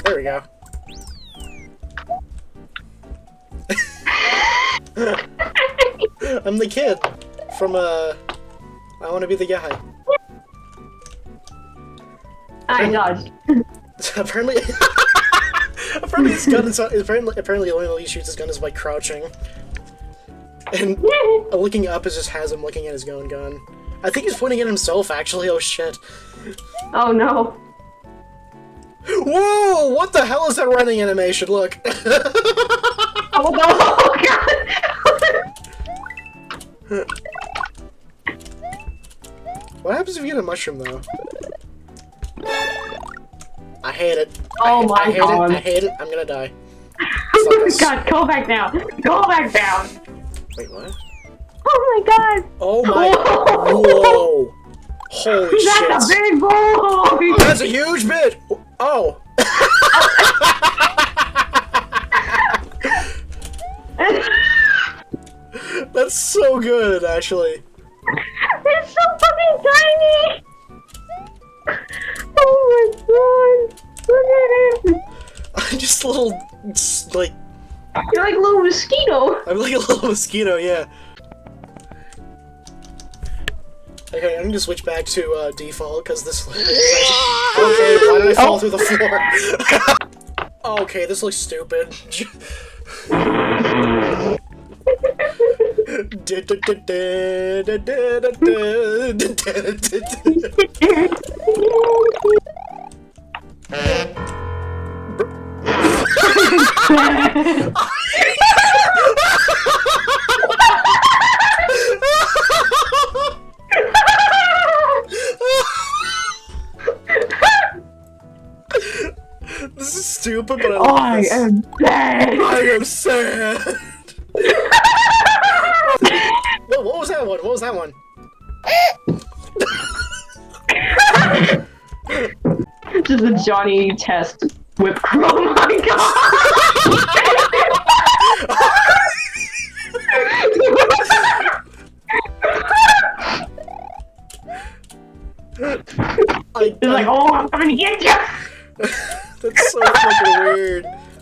There we go. I'm the kid from I want to be the guy. I dodged. Apparently, apparently his gun is apparently the only way he shoots his gun is by crouching, and looking up is just has him looking at his own gun. I think he's pointing at himself. Actually, oh shit! Oh no! Whoa! What the hell is that running animation? Look. Oh no! Oh god! What happens if you get a mushroom though? I hate it. Oh my god! I hate it. I'm gonna die. God, go back down! Go back down! Wait, what? Oh my god! Oh my! Whoa! Holy shit! That's a big boy! That's a huge bit! Oh! That's so good, actually. It's so fucking tiny! Oh my god! Look at it! I'm just a little, like... You're like a little mosquito! I'm like a little mosquito, yeah. Okay, I'm gonna switch back to default, because this looks actually... Okay, why did I fall through the floor? Okay, this looks stupid. This is stupid, but I love this. I am dead! I am sad! Whoa, what was that one? What was that one? Just the Johnny test whip crew. Oh my god! It's like, oh, I'm gonna get you! That's so fucking weird.